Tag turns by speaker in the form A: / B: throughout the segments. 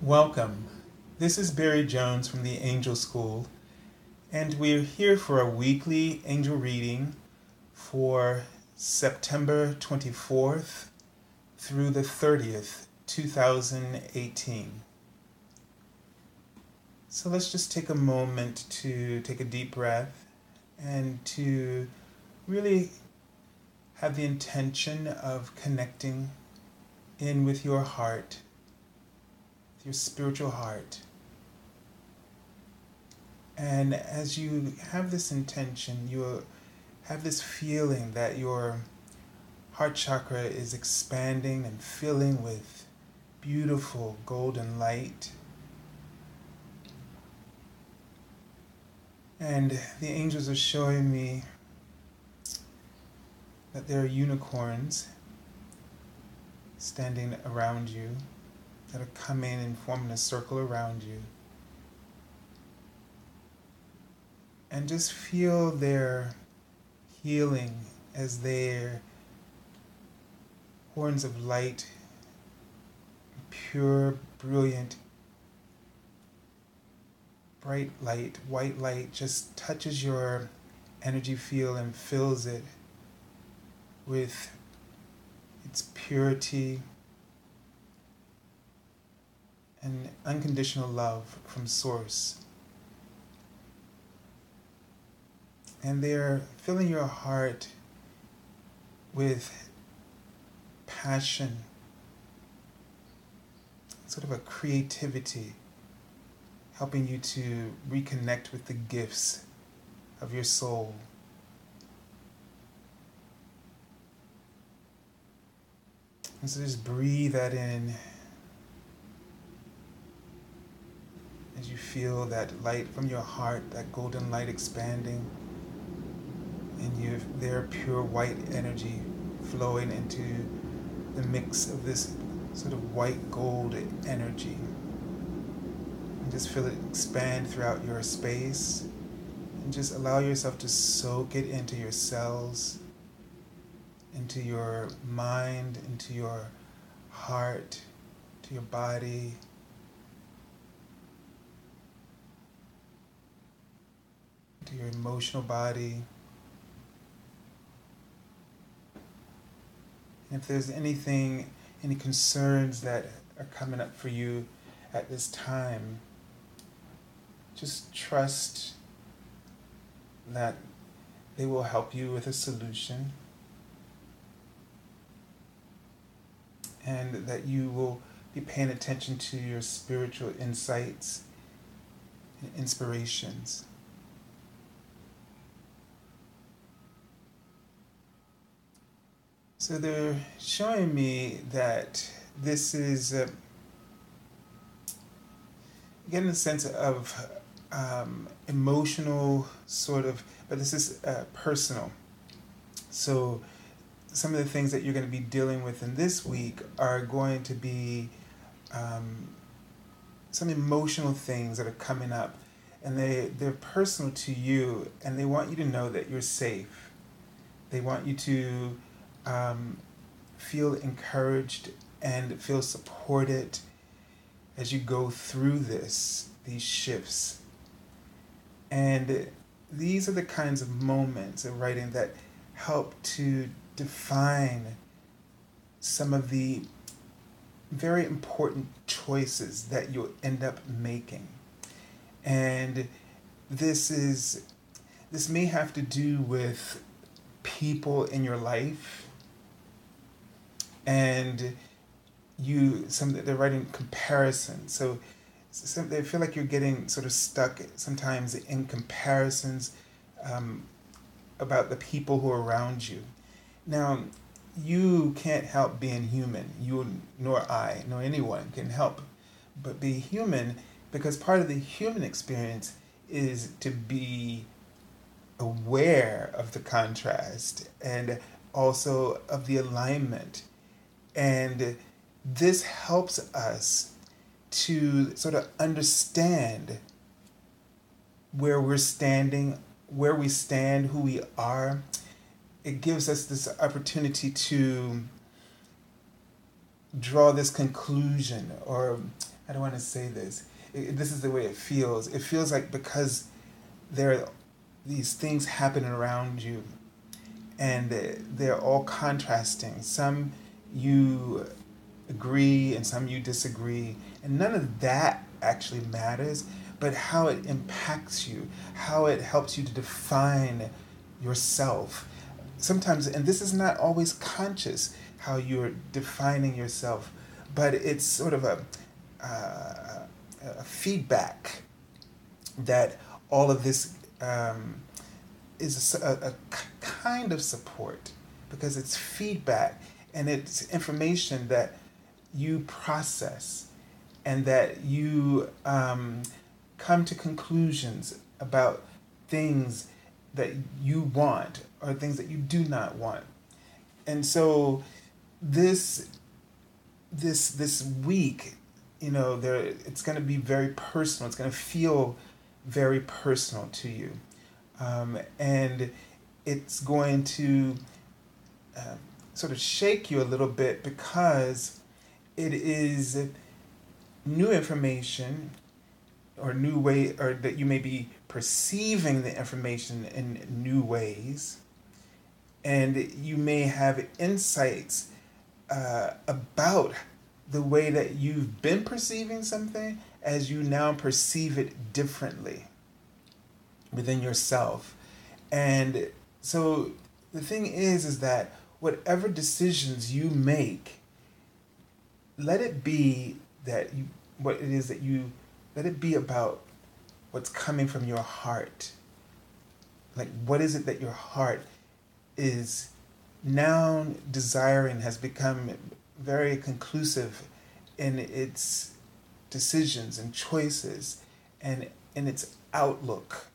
A: Welcome. This is Barry Jones from the Angel School, and we're here for a weekly angel reading for September 24th through the 30th, 2018. So let's just take a moment to take a deep breath and to really have the intention of connecting in with your heart, your spiritual heart. And as you have this intention, you have this feeling that your heart chakra is expanding and filling with beautiful golden light. And the angels are showing me that there are unicorns standing around you, that are coming and forming a circle around you. And just feel their healing as their horns of light, pure, brilliant, bright light, white light, just touches your energy field and fills it with its purity and unconditional love from Source. And they're filling your heart with passion, sort of a creativity, helping you to reconnect with the gifts of your soul. And so just breathe that in as you feel that light from your heart, that golden light expanding, and their pure white energy flowing into the mix of this sort of white gold energy. And just feel it expand throughout your space, and just allow yourself to soak it into your cells, into your mind, into your heart, to your body. To your emotional body. And if there's any concerns that are coming up for you at this time, just trust that they will help you with a solution, and that you will be paying attention to your spiritual insights and inspirations. So they're showing me that this is, getting a sense of emotional sort of, but this is personal. So some of the things that you're going to be dealing with in this week are going to be some emotional things that are coming up, and they're personal to you, and they want you to know that you're safe. They want you to feel encouraged and feel supported as you go through these shifts. And these are the kinds of moments of writing that help to define some of the very important choices that you'll end up making. And this may have to do with people in your life, and they're writing comparison. So they feel like you're getting sort of stuck sometimes in comparisons about the people who are around you. Now, you can't help being human. You nor I nor anyone can help but be human, because part of the human experience is to be aware of the contrast and also of the alignment. And this helps us to sort of understand where we're standing, where we stand, who we are. It gives us this opportunity to draw this conclusion, or I don't want to say this. This is the way it feels. It feels like because there are these things happening around you, and they're all contrasting. Some you agree and some you disagree, and none of that actually matters, but how it impacts you, how it helps you to define yourself. Sometimes, and this is not always conscious, how you're defining yourself, but it's sort of a feedback that all of this is a kind of support, because it's feedback and it's information that you process and that you come to conclusions about things that you want or things that you do not want. And so this week, it's going to be very personal. It's going to feel very personal to you. And it's going to sort of shake you a little bit, because it is new information or new way, or that you may be perceiving the information in new ways, and you may have insights about the way that you've been perceiving something as you now perceive it differently within yourself. And so the thing is that whatever decisions you make, let it be that let it be about what's coming from your heart. Like, what is it that your heart is now desiring, has become very conclusive in its decisions and choices and in its outlook.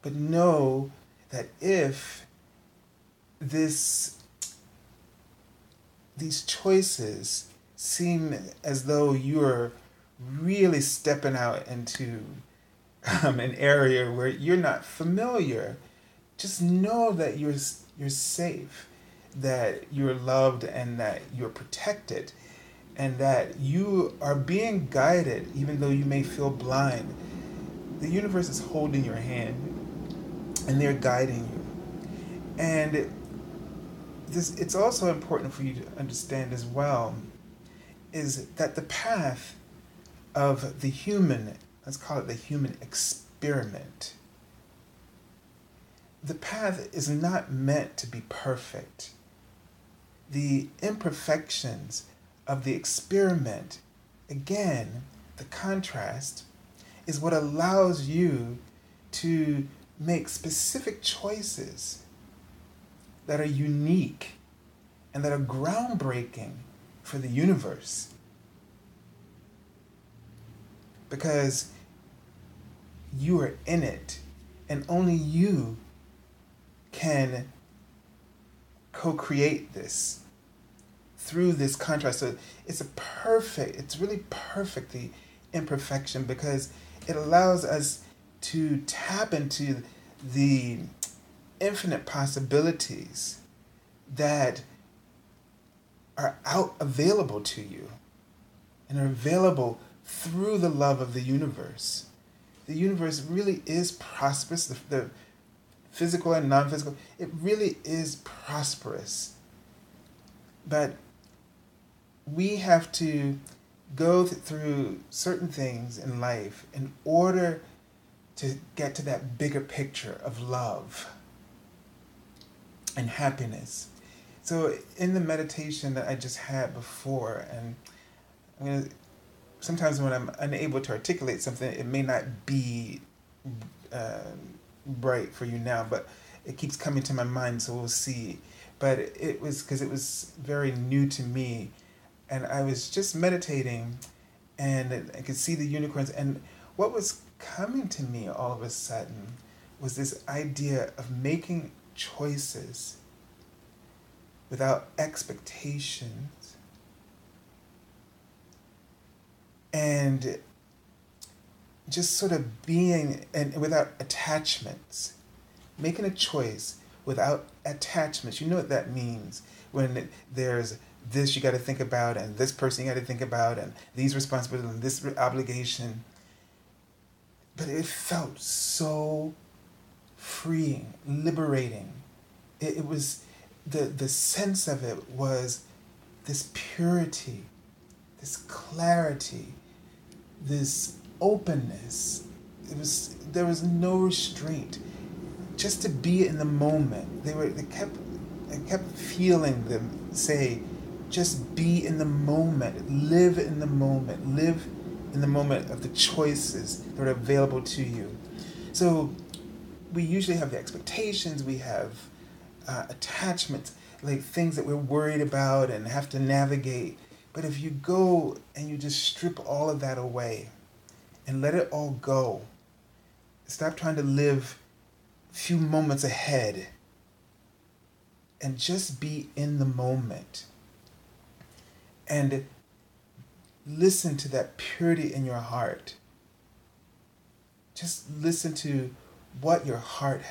A: But know that if these choices seem as though you're really stepping out into an area where you're not familiar, just know that you're safe, that you're loved, and that you're protected, and that you are being guided, even though you may feel blind. The universe is holding your hand, and they're guiding you. And it's also important for you to understand as well, is that the path of the human, let's call it the human experiment, the path is not meant to be perfect. The imperfections of the experiment, again, the contrast, is what allows you to make specific choices that are unique and that are groundbreaking for the universe. Because you are in it, and only you can co-create this through this contrast. So it's really perfect, the imperfection, because it allows us to tap into the infinite possibilities that are available to you, and are available through the love of the universe. The universe really is prosperous. The physical and non-physical, it really is prosperous. But we have to go through certain things in life in order to get to that bigger picture of love and happiness. So in the meditation that I just had before, and sometimes when I'm unable to articulate something, it may not be right for you now, but it keeps coming to my mind, so we'll see. But it was because it was very new to me, and I was just meditating, and I could see the unicorns, and what was coming to me all of a sudden was this idea of making choices without expectations and just sort of being, and without attachments, making a choice without attachments. You know what that means when there's this you got to think about, and this person you got to think about, and these responsibilities and this obligation. But it felt so freeing, liberating. It was, the sense of it was this purity, this clarity, this openness. There was no restraint. Just to be in the moment. I kept feeling them say, just be in the moment, live in the moment, live in the moment of the choices that are available to you. So we usually have the expectations, we have attachments, like things that we're worried about and have to navigate. But if you go and you just strip all of that away and let it all go, stop trying to live a few moments ahead and just be in the moment and listen to that purity in your heart. Just listen to what your heart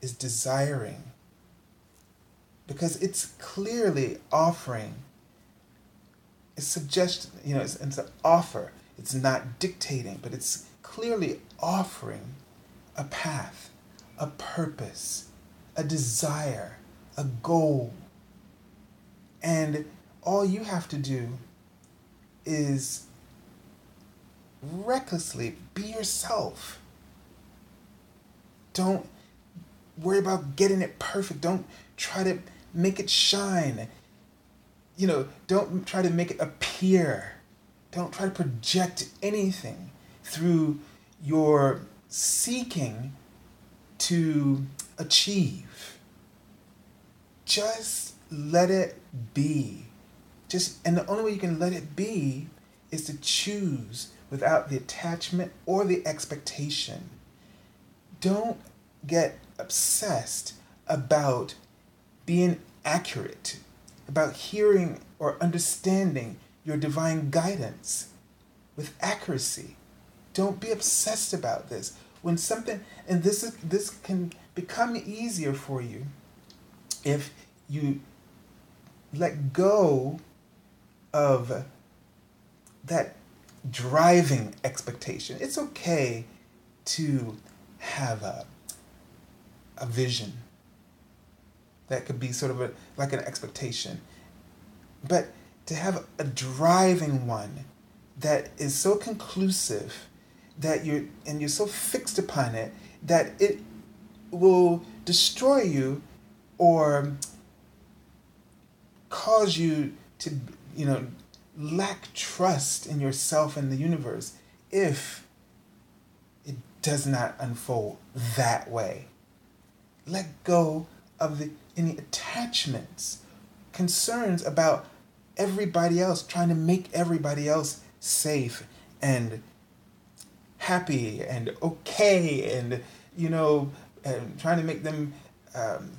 A: is desiring, because it's clearly offering a suggestion. It's an offer. It's not dictating, but it's clearly offering a path, a purpose, a desire, a goal. And all you have to do is recklessly be yourself. Don't worry about getting it perfect. Don't try to make it shine. Don't try to make it appear. Don't try to project anything through your seeking to achieve. Just let it be. And the only way you can let it be is to choose without the attachment or the expectation. Don't get obsessed about being accurate, about hearing or understanding your divine guidance with accuracy. Don't be obsessed about this. When something, and this can become easier for you if you let go of that driving expectation. It's okay to have a vision that could be sort of like an expectation, but to have a driving one that is so conclusive that you're so fixed upon it that it will destroy you or cause you to lack trust in yourself and the universe if it does not unfold that way. Let go of any attachments, concerns about everybody else, trying to make everybody else safe and happy and okay, and and trying to make them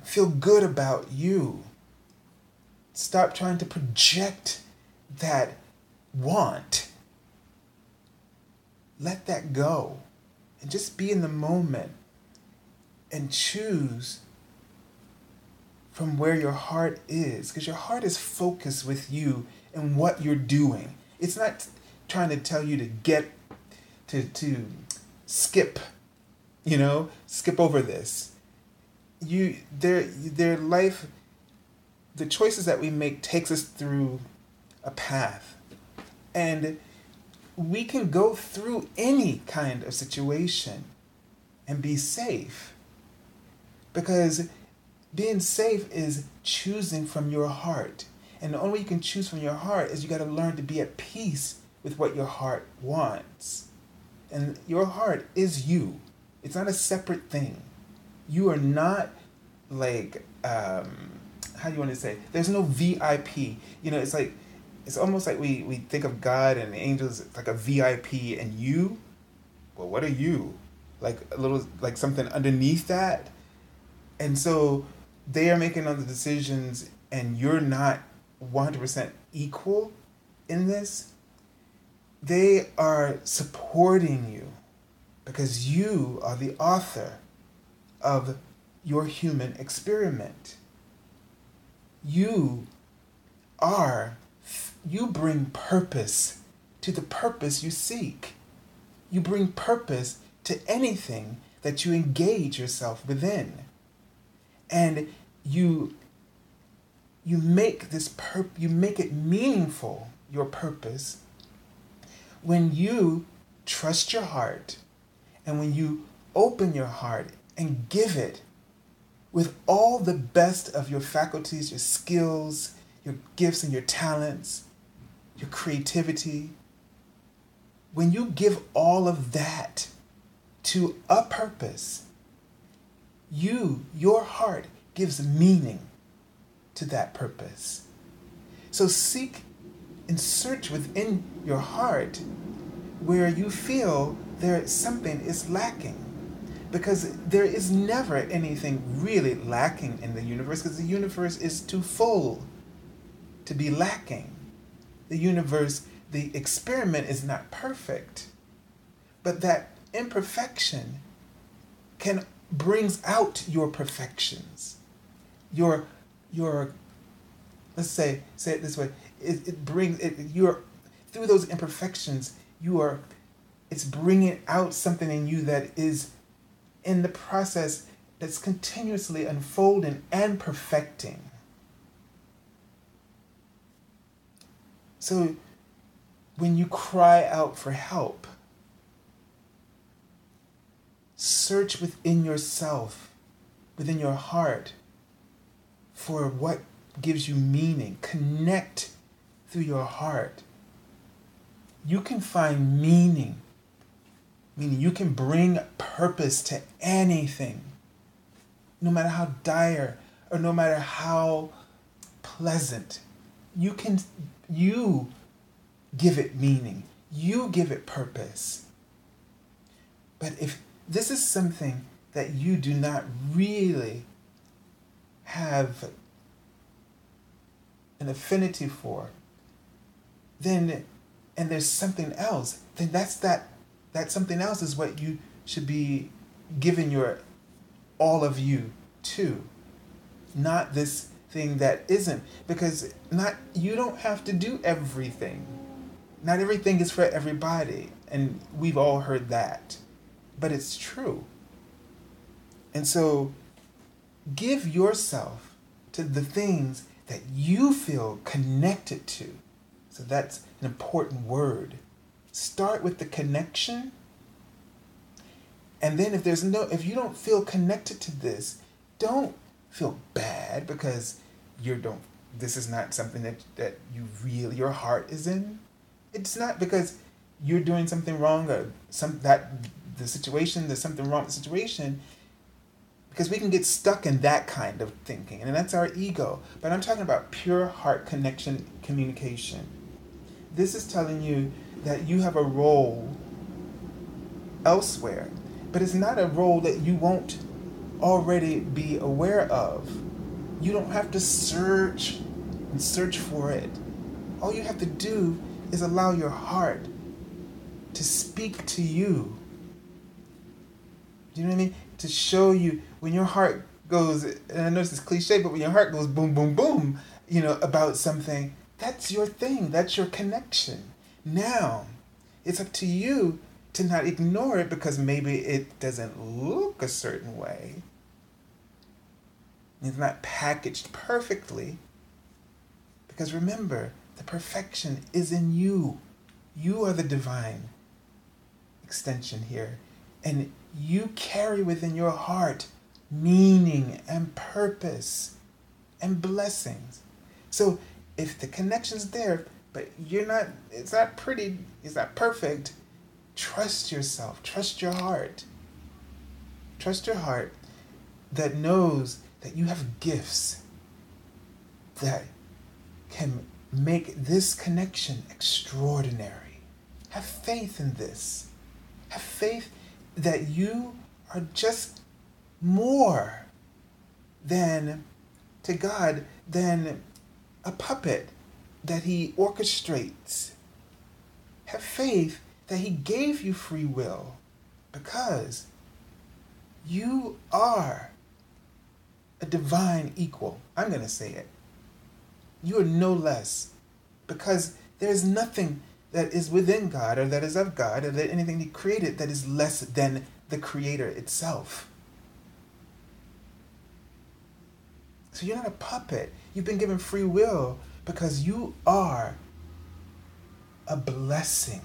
A: feel good about you. Stop trying to project that want. Let that go and just be in the moment and choose from where your heart is, because your heart is focused with you and what you're doing. It's not trying to tell you to get to skip over this. Their life, the choices that we make takes us through a path, and we can go through any kind of situation and be safe, because being safe is choosing from your heart. And the only way you can choose from your heart is you got to learn to be at peace with what your heart wants. And your heart is you. It's not a separate thing. You are not like, how do you want to say? There's no VIP. It's almost like we think of God and the angels like a VIP, and you, well, what are you? Like a little, like something underneath that? And so they are making other decisions and you're not 100% equal in this. They are supporting you because you are the author of your human experiment. You you bring purpose to the purpose you seek. You bring purpose to anything that you engage yourself within. And you make you make it meaningful, your purpose, when you trust your heart and when you open your heart and give it with all the best of your faculties, your skills, your gifts and your talents, your creativity. When you give all of that to a purpose, your heart gives meaning to that purpose. So seek and search within your heart where you feel something is lacking. Because there is never anything really lacking in the universe, because the universe is too full to be lacking. The universe, the experiment is not perfect, but that imperfection brings out your perfections. Your let's say it this way, it brings it, you're through those imperfections, it's bringing out something in you that is in the process that's continuously unfolding and perfecting. So when you cry out for help, search within yourself, within your heart, for what gives you meaning. Connect through your heart. You can find meaning. Meaning you can bring purpose to anything, no matter how dire or no matter how pleasant. You give it meaning. You give it purpose. But if this is something that you do not really have an affinity for, and there's something else, then that something else is what you should be giving your all of you to. Not this thing that isn't. Because you don't have to do everything. Not everything is for everybody. And we've all heard that. But it's true. And so give yourself to the things that you feel connected to. So that's an important word. Start with the connection. And then if you don't feel connected to this, don't feel bad because this is not something that your heart is in. It's not because you're doing something wrong or there's something wrong with the situation, because we can get stuck in that kind of thinking, and that's our ego. But I'm talking about pure heart connection, communication. This is telling you that you have a role elsewhere, but it's not a role that you won't already be aware of. You don't have to search for it. All you have to do is allow your heart to speak to you. Do you know what I mean? To show you when your heart goes, and I know this is cliche, but when your heart goes boom, boom, boom, about something, that's your thing. That's your connection. Now, it's up to you to not ignore it because maybe it doesn't look a certain way. It's not packaged perfectly. Because remember, the perfection is in you. You are the divine extension here. And you carry within your heart meaning and purpose and blessings. So if the connection's there, but it's not pretty, it's not perfect, trust yourself, trust your heart. Trust your heart that knows that you have gifts that can make this connection extraordinary. Have faith in this. Have faith that you are just more to God than a puppet that He orchestrates. Have faith that He gave you free will because you are a divine equal. I'm going to say it. You are no less, because there is nothing that is within God or that is of God or that anything He created that is less than the Creator itself. So you're not a puppet. You've been given free will because you are a blessing,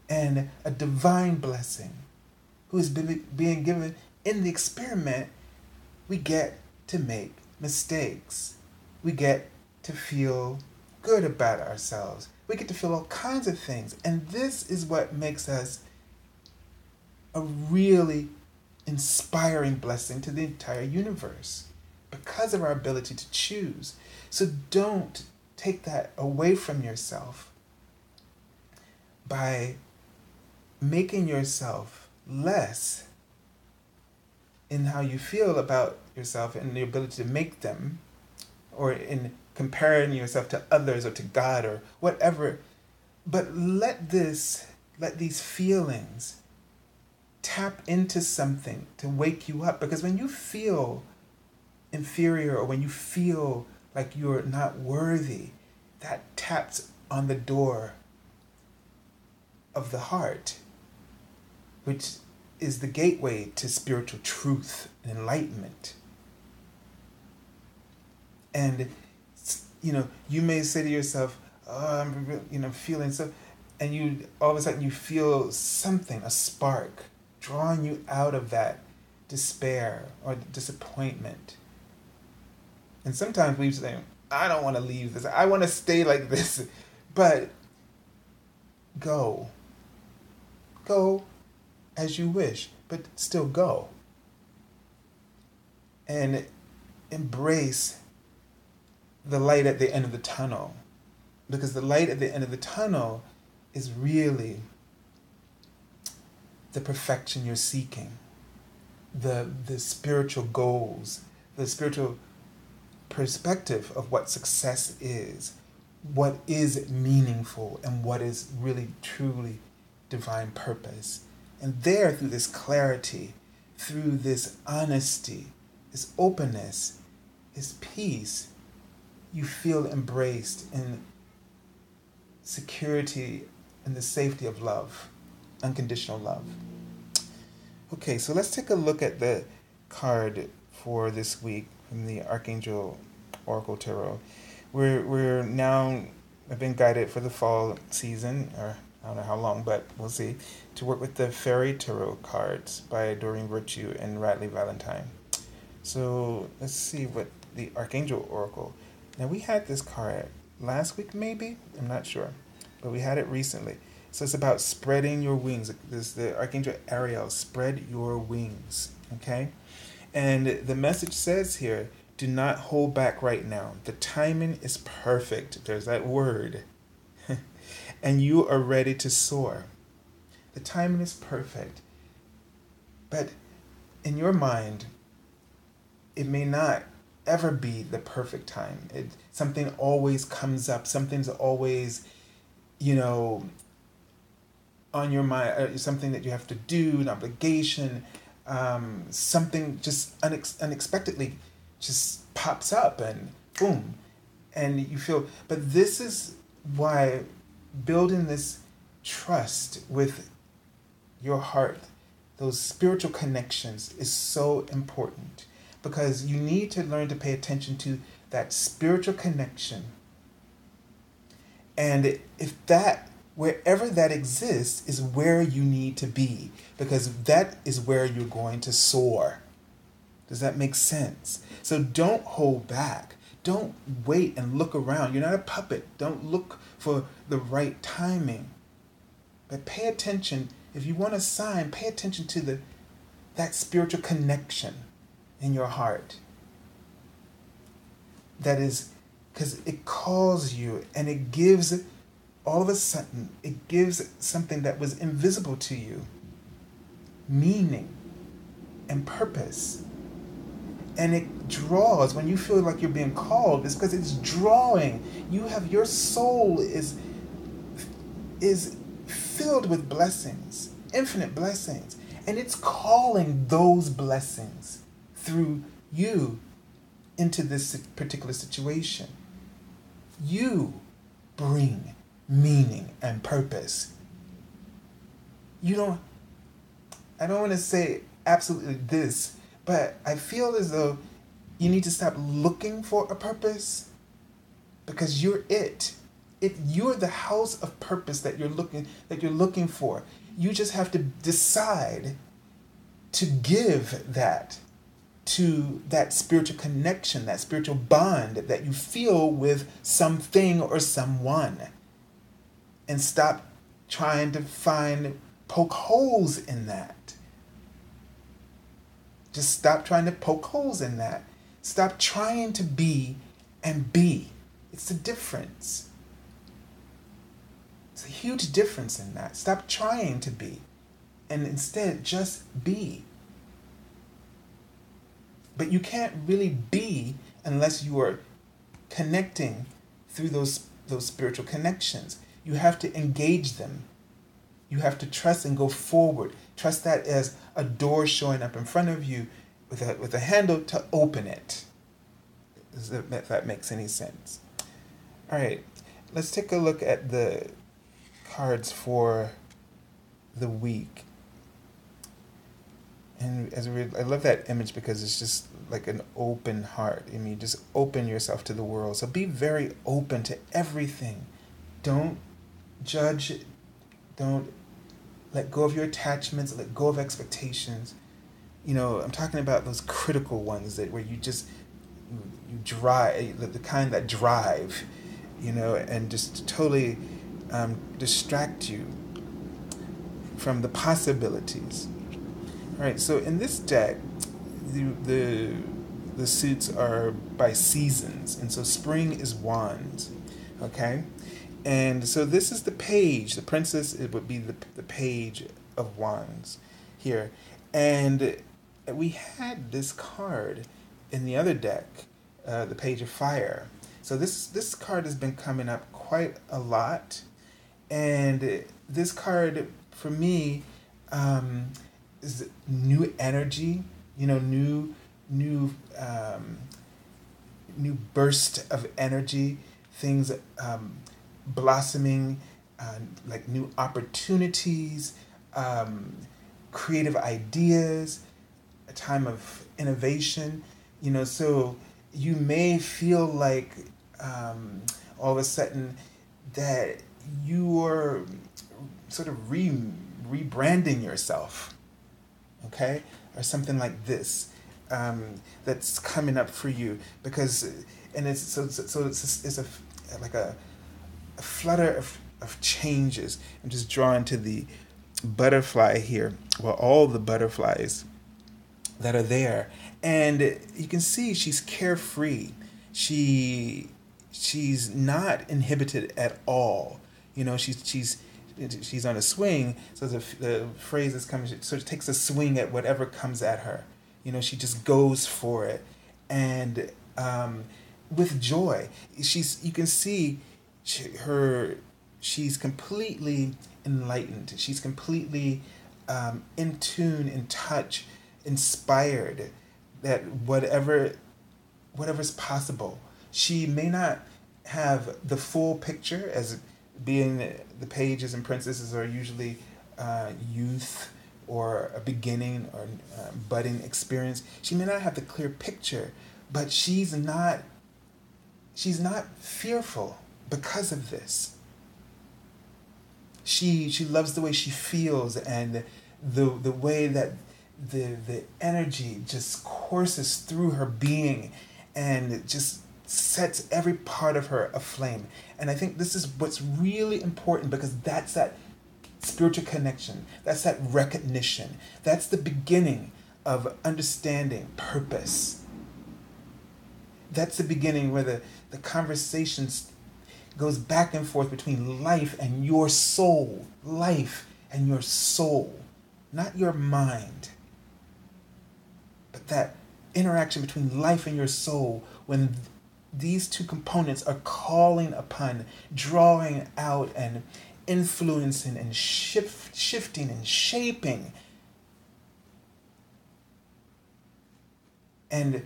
A: and a divine blessing who is being given. In the experiment, we get to make mistakes. We get to feel good about ourselves. We get to feel all kinds of things. And this is what makes us a really inspiring blessing to the entire universe because of our ability to choose. So don't take that away from yourself by making yourself less in how you feel about yourself and the ability to make them, or in comparing yourself to others or to God or whatever. But let these feelings tap into something to wake you up. Because when you feel inferior or when you feel like you're not worthy, that taps on the door of the heart, which is the gateway to spiritual truth and enlightenment. And, you may say to yourself, oh, I'm feeling so, and you, all of a sudden you feel something, a spark, drawing you out of that despair or disappointment. And sometimes we say, I don't want to leave this. I want to stay like this. But go. Go as you wish, but still go. And embrace the light at the end of the tunnel. Because the light at the end of the tunnel is really the perfection you're seeking. The spiritual goals, the spiritual perspective of what success is, what is meaningful, and what is really truly divine purpose. And there, through this clarity, through this honesty, this openness, this peace, you feel embraced in security and the safety of love, unconditional love. Okay, so let's take a look at the card for this week from the Archangel Oracle Tarot. We're now have been guided for the fall season, or I don't know how long, but we'll see, to work with the Fairy Tarot cards by Doreen Virtue and Radley Valentine. So let's see what the Archangel Oracle. Now we had this card last week, maybe? I'm not sure, but we had it recently. So it's about spreading your wings. This is the Archangel Ariel, spread your wings, okay? And the message says here, do not hold back right now. The timing is perfect. There's that word. And you are ready to soar. The timing is perfect. But in your mind, it may not ever be the perfect time. Something always comes up. Something's always, on your mind, something that you have to do, an obligation, something just unexpectedly just pops up and boom. And you feel, but this is why building this trust with your heart, those spiritual connections, is so important, because you need to learn to pay attention to that spiritual connection. And wherever that exists is where you need to be, because that is where you're going to soar. Does that make sense? So don't hold back. Don't wait and look around. You're not a puppet. Don't look for the right timing. But pay attention. If you want a sign, pay attention to that spiritual connection in your heart. That is, because it calls you, and it gives, all of a sudden, it gives something that was invisible to you meaning and purpose. And it draws, when you feel like you're being called, it's because it's drawing. Your soul is filled with blessings, infinite blessings. And it's calling those blessings through you into this particular situation. You bring meaning and purpose. I don't want to say absolutely this, but I feel as though you need to stop looking for a purpose, because you're it. You're the house of purpose that you're looking for. You just have to decide to give that to that spiritual connection, that spiritual bond that you feel with something or someone. And stop trying to poke holes in that. Just stop trying to poke holes in that. Stop trying to be and be. It's the difference. It's a huge difference in that. Stop trying to be and instead just be. But you can't really be unless you are connecting through those spiritual connections. You have to engage them. You have to trust and go forward. Trust that as a door showing up in front of you with a handle to open it. If that makes any sense. All right, let's take a look at the cards for the week. And I love that image because it's just like an open heart. I mean, just open yourself to the world. So be very open to everything. Don't judge. Don't let go of your attachments. Let go of expectations. You know, I'm talking about those critical ones where you drive, the kind that drive, you know, and just totally distract you from the possibilities. All right, so in this deck, the suits are by seasons, and so spring is wands, okay? And so this is the page, the princess, it would be the page of wands here. And we had this card in the other deck, the page of fire. So this card has been coming up quite a lot. And this card, for me, is new energy, you know, new burst of energy, things blossoming, like new opportunities, creative ideas, a time of innovation, you know. So you may feel like all of a sudden that you are sort of rebranding yourself, okay, or something like this, that's coming up for you, because, and it's like a flutter of changes. I'm just drawn to the butterfly here, well, all the butterflies that are there, and you can see she's carefree. She's not inhibited at all. You know, she's on a swing, so the phrase is coming, so she takes a swing at whatever comes at her. You know, she just goes for it, and with joy. You can see she's completely enlightened. She's completely in tune, in touch, inspired that whatever's possible. She may not have the full picture, as being the pages and princesses are usually youth or a beginning or budding experience. She may not have the clear picture, but she's not fearful because of this. She loves the way she feels, and the way that the energy just courses through her being, and it just sets every part of her aflame. And I think this is what's really important, because that's that spiritual connection. That's that recognition. That's the beginning of understanding purpose. That's the beginning where the conversations goes back and forth between life and your soul. Life and your soul. Not your mind. But that interaction between life and your soul, when these two components are calling upon, drawing out and influencing and shifting and shaping. And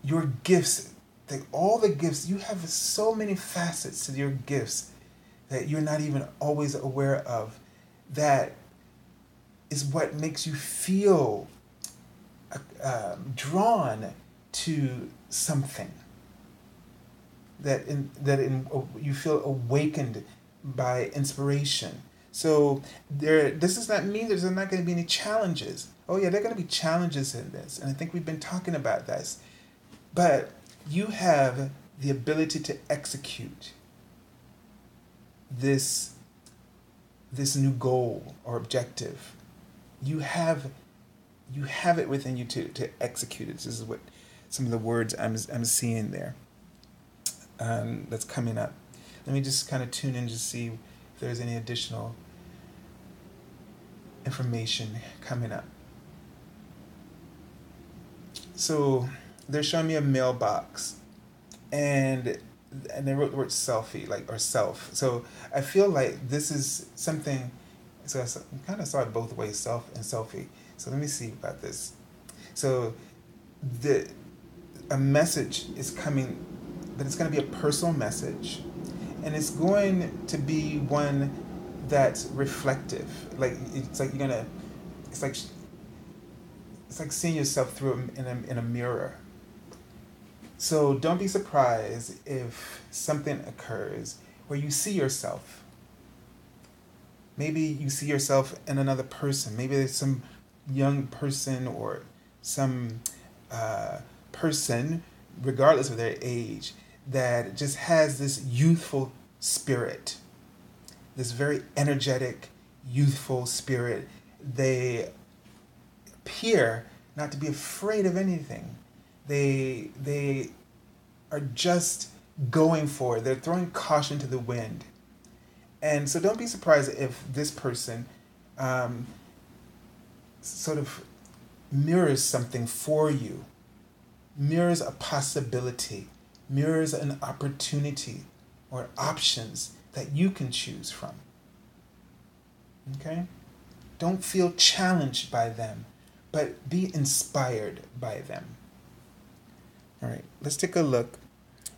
A: your gifts Like all the gifts, you have so many facets to your gifts that you're not even always aware of. That is what makes you feel drawn to something. That you feel awakened by inspiration. So this does not mean there's not going to be any challenges. Oh yeah, there are going to be challenges in this, and I think we've been talking about this. But you have the ability to execute this new goal or objective. You have it within you to execute it. This is what some of the words I'm seeing there. That's coming up. Let me just kind of tune in to see if there's any additional information coming up. So they're showing me a mailbox, and they wrote the word selfie, like, or self. So I feel like this is something. So I kind of saw it both ways, self and selfie. So let me see about this. So a message is coming, but it's going to be a personal message, and it's going to be one that's reflective. Like it's like you're gonna, it's like seeing yourself through in a mirror. So don't be surprised if something occurs where you see yourself. Maybe you see yourself in another person. Maybe there's some young person or some person, regardless of their age, that just has this youthful spirit, this very energetic, youthful spirit. They appear not to be afraid of anything. They are just going for it. They're throwing caution to the wind. And so don't be surprised if this person sort of mirrors something for you, mirrors a possibility, mirrors an opportunity or options that you can choose from. Okay? Don't feel challenged by them, but be inspired by them. All right, let's take a look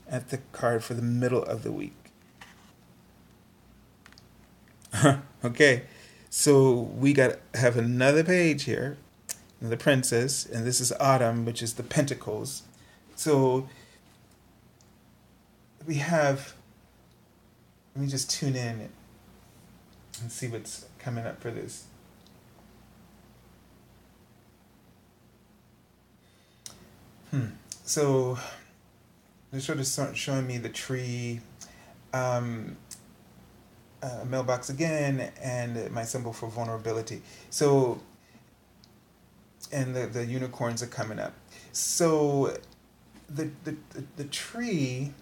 A: at the card for the middle of the week. Okay, so we have another page here, the princess, and this is autumn, which is the pentacles. So we have, let me just tune in and see what's coming up for this. So they're sort of showing me the tree, mailbox again, and my symbol for vulnerability. So, and the unicorns are coming up. So the tree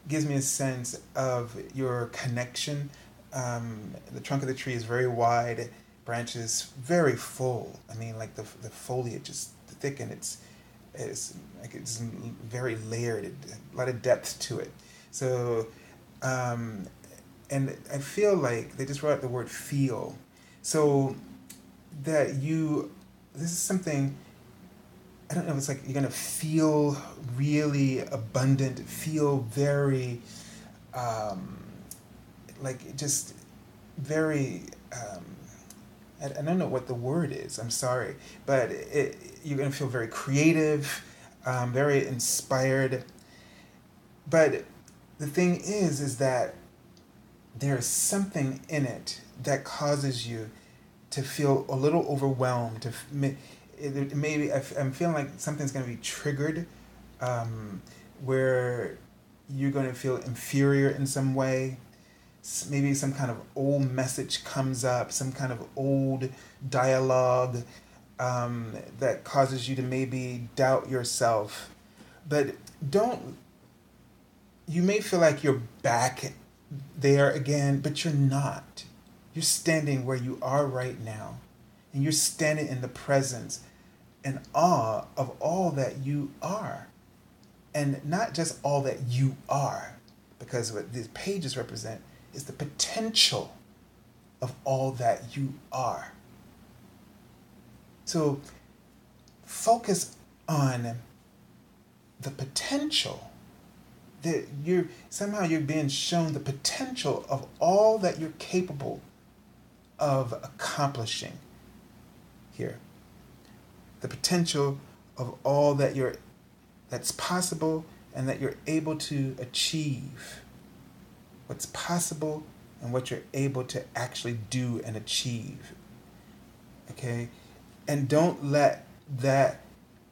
A: gives me a sense of your connection. The trunk of the tree is very wide, branches very full. I mean, like the foliage is thick, and it's very layered, a lot of depth to it. So, and I feel like they just wrote the word feel. So that this is something, I don't know, it's like you're going to feel really abundant, feel very, like just very, I don't know what the word is, I'm sorry, but you're going to feel very creative, very inspired. But the thing is that there's something in it that causes you to feel a little overwhelmed. Maybe I'm feeling like something's going to be triggered, where you're going to feel inferior in some way. Maybe some kind of old message comes up, some kind of old dialogue that causes you to maybe doubt yourself. But you may feel like you're back there again, but you're not. You're standing where you are right now, and you're standing in the presence and awe of all that you are. And not just all that you are, because what these pages represent is the potential of all that you are. So focus on the potential that you're being shown the potential of all that you're capable of accomplishing here. The potential of all that's possible and that you're able to achieve. What's possible and what you're able to actually do and achieve. Okay? And don't let that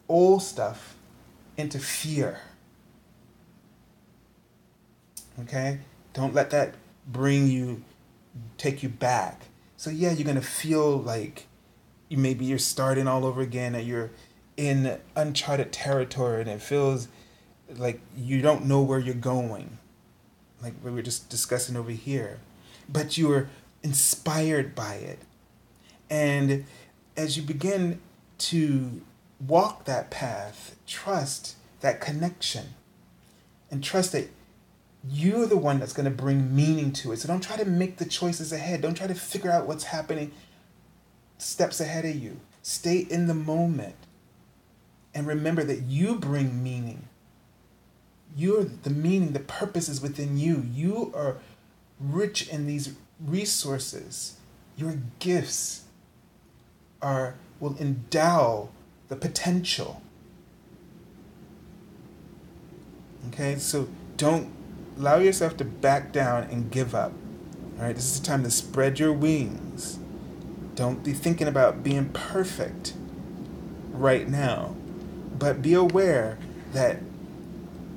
A: old stuff interfere. Okay? Don't let that take you back. So yeah, you're gonna feel like you're starting all over again, and you're in uncharted territory, and it feels like you don't know where you're going, like we were just discussing over here. But you're inspired by it. And as you begin to walk that path, trust that connection and trust that you're the one that's going to bring meaning to it. So don't try to make the choices ahead. Don't try to figure out what's happening steps ahead of you. Stay in the moment and remember that you bring meaning. You're the meaning, the purpose is within you. You are rich in these resources. Your gifts will endow the potential. Okay, so don't allow yourself to back down and give up. All right, this is the time to spread your wings. Don't be thinking about being perfect right now, but be aware that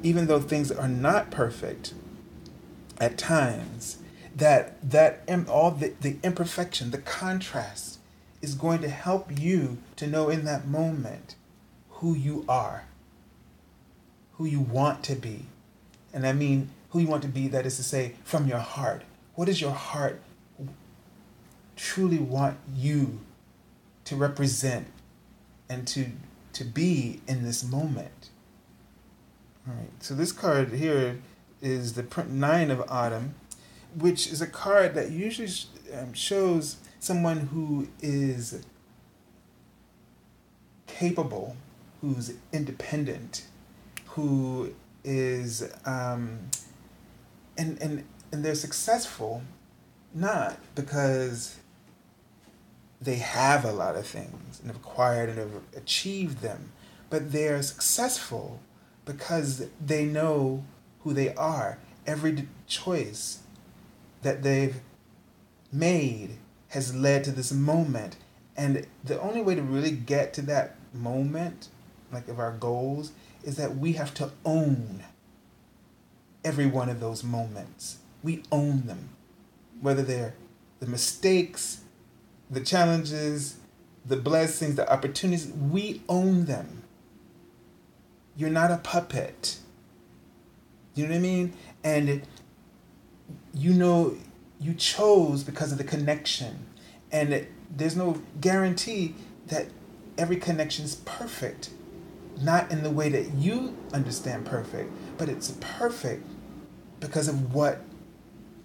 A: even though things are not perfect at times, that all the imperfection, the contrast is going to help you to know in that moment who you are, who you want to be. And I mean who you want to be, that is to say, from your heart. What does your heart truly want you to represent and to be in this moment? All right, so this card here is the Nine of Autumn, which is a card that usually shows someone who is capable, who's independent, who is and they're successful not because they have a lot of things and have acquired and have achieved them, but they're successful because they know who they are. Every choice that they've made has led to this moment. And the only way to really get to that moment, like of our goals, is that we have to own every one of those moments. We own them. Whether they're the mistakes, the challenges, the blessings, the opportunities, we own them. You're not a puppet. You know what I mean? And you chose because of the connection. And there's no guarantee that every connection is perfect. Not in the way that you understand perfect, but it's perfect because of what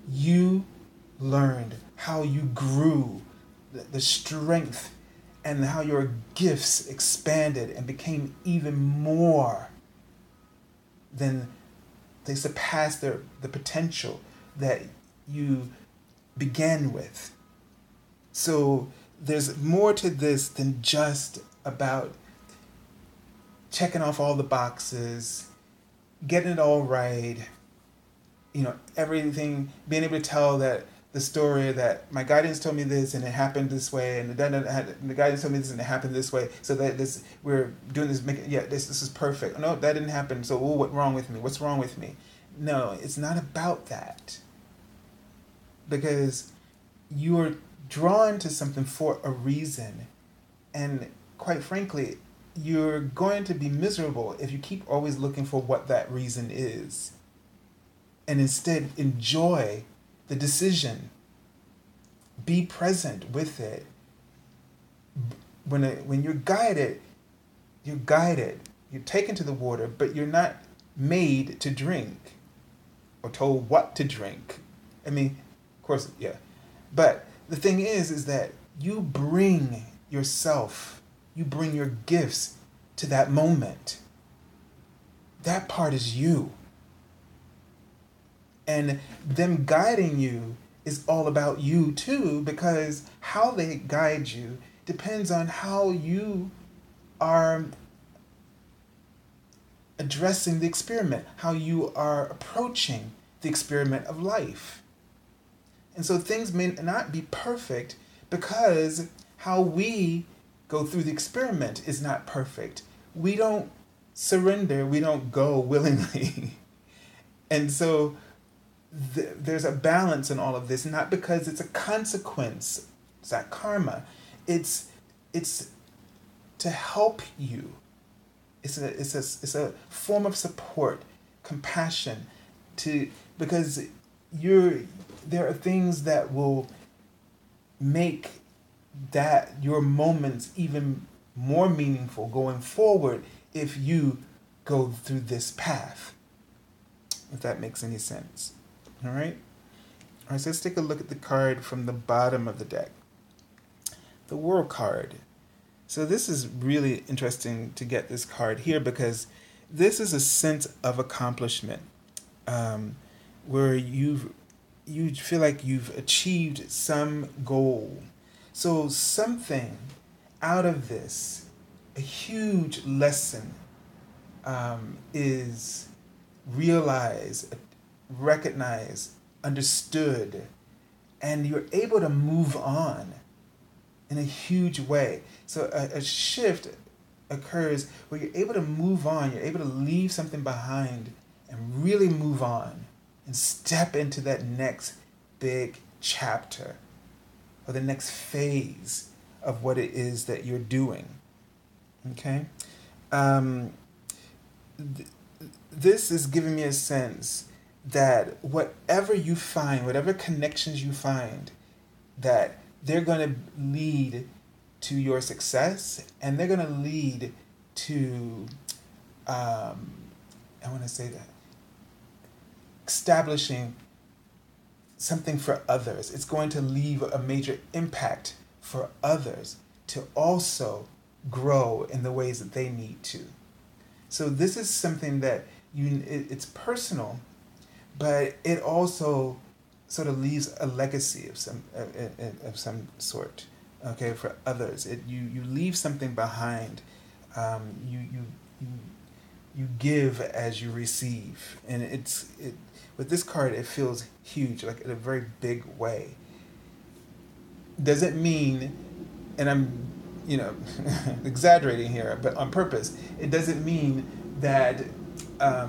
A: you learned, how you grew, the strength, and how your gifts expanded and became even more than they surpassed the potential that you began with. So there's more to this than just about checking off all the boxes, getting it all right, everything, being able to tell that the story that my guidance told me this and it happened this way, and the guidance told me this and it happened this way, so that we're doing this, this is perfect. No, that didn't happen, so what's wrong with me? What's wrong with me? No, it's not about that. Because you're drawn to something for a reason. And quite frankly, you're going to be miserable if you keep always looking for what that reason is. And instead, enjoy the decision. Be present with it. When you're guided, you're guided. You're taken to the water, but you're not made to drink or told what to drink. I mean, of course, yeah. But the thing is that you bring yourself, you bring your gifts to that moment. That part is you. And them guiding you is all about you too, because how they guide you depends on how you are addressing the experiment, how you are approaching the experiment of life. And so things may not be perfect because how we go through the experiment is not perfect. We don't surrender, we don't go willingly. And so there's a balance in all of this, not because it's a consequence, it's not karma. It's to help you. It's a form of support, compassion, because there are things that will make that your moments even more meaningful going forward if you go through this path. If that makes any sense. All right? All right, so let's take a look at the card from the bottom of the deck. The World card. So this is really interesting to get this card here because this is a sense of accomplishment, where you feel like you've achieved some goal. So something out of this, a huge lesson, is realized, recognized, understood, and you're able to move on in a huge way. So a shift occurs where you're able to move on, you're able to leave something behind and really move on and step into that next big chapter or the next phase of what it is that you're doing. Okay? This is giving me a sense that whatever you find, whatever connections you find, that they're going to lead to your success, and they're going to lead to, I want to say that, establishing something for others. It's going to leave a major impact for others to also grow in the ways that they need to. So this is something that it's personal, but it also sort of leaves a legacy of some sort. Okay, for others, you leave something behind. You give as you receive, and with this card it feels huge, like in a very big way. Doesn't mean, and I'm exaggerating here, but on purpose, it doesn't mean that a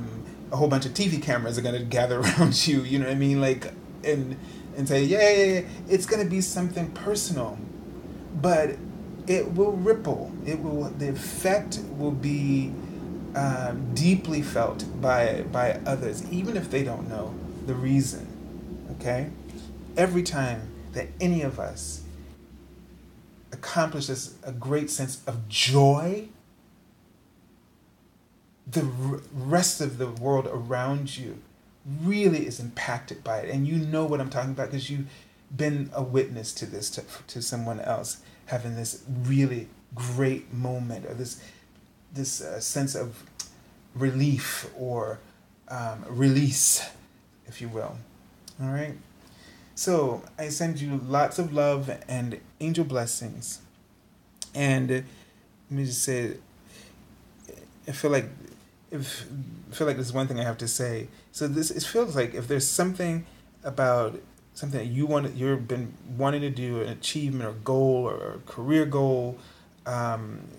A: whole bunch of TV cameras are going to gather around you. You know what I mean? Like and say, yeah. It's going to be something personal, but it will ripple. The effect will be deeply felt by others, even if they don't know the reason. Okay, every time that any of us accomplishes a great sense of joy, the rest of the world around you really is impacted by it. And you know what I'm talking about because you've been a witness to this, to someone else having this really great moment, or this sense of relief or release, if you will. All right? So I send you lots of love and angel blessings. And let me just say, I feel like there's one thing I have to say. So it feels like if there's something about something that you've been wanting to do, an achievement or goal or a career goal,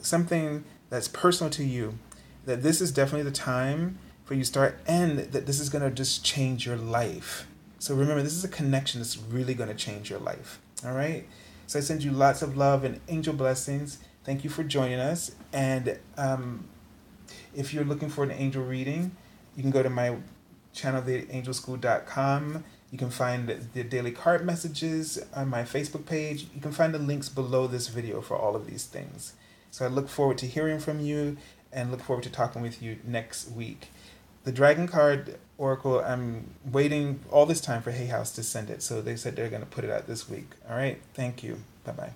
A: something that's personal to you, that this is definitely the time for you to start, and that this is going to just change your life. So remember, this is a connection that's really going to change your life. All right? So I send you lots of love and angel blessings. Thank you for joining us. And if you're looking for an angel reading, you can go to my channel, theangelschool.com. You can find the daily card messages on my Facebook page. You can find the links below this video for all of these things. So I look forward to hearing from you and look forward to talking with you next week. The Dragon card Oracle, I'm waiting all this time for Hay House to send it. So they said they're going to put it out this week. All right. Thank you. Bye-bye.